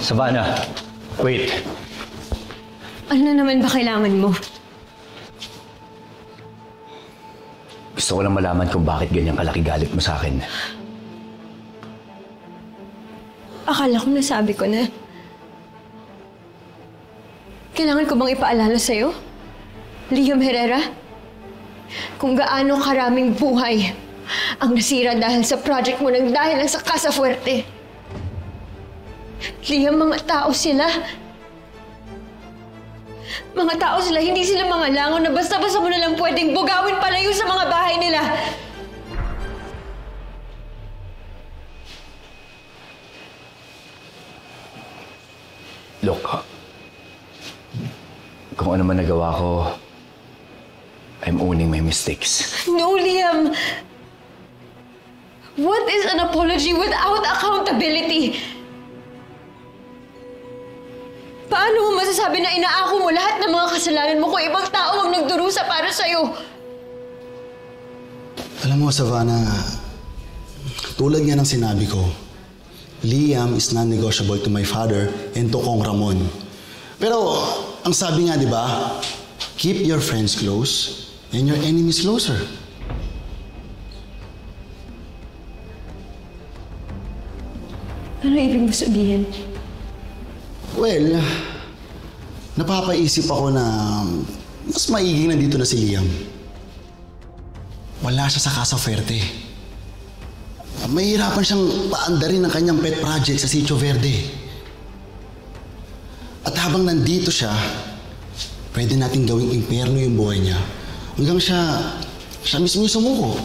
Savannah, wait. Ano naman ba kailangan mo? Gusto ko lang malaman kung bakit ganyan kalaki galit mo sa akin. Akala ko nasabi ko na. Kailangan ko bang ipaalala sa'yo? Liam Herrera? Kung gaano karaming buhay ang nasira dahil sa project mo nang dahil lang sa Casa Fuerte. Liam, mga tao sila. Mga tao sila, hindi sila mga langaw na basta-basta mo na lang pwedeng bugawin palayo sa mga bahay nila. Look, kung ano man nagawa ko, I'm owning my mistakes. No, Liam. What is an apology without accountability? Paano mo masasabi na inaako mo lahat ng mga kasalanan mo kung ibang tao ang nagdurusa para sa'yo? Alam mo, Savannah, tulad nga ng sinabi ko, Liam is non-negotiable to my father and to Kong Ramon. Pero, ang sabi nga, di ba, keep your friends close and your enemies closer. Ano ibig mo sabihin? Well, napapaisip ako na mas maiging nandito na si Liam. Wala siya sa Casa Fuerte. Mahihirapan siyang paandarin ang kanyang pet project sa Sitio Verde. At habang nandito siya, pwede natin gawing impyerno yung buhay niya hanggang siya mismo yung sumuko.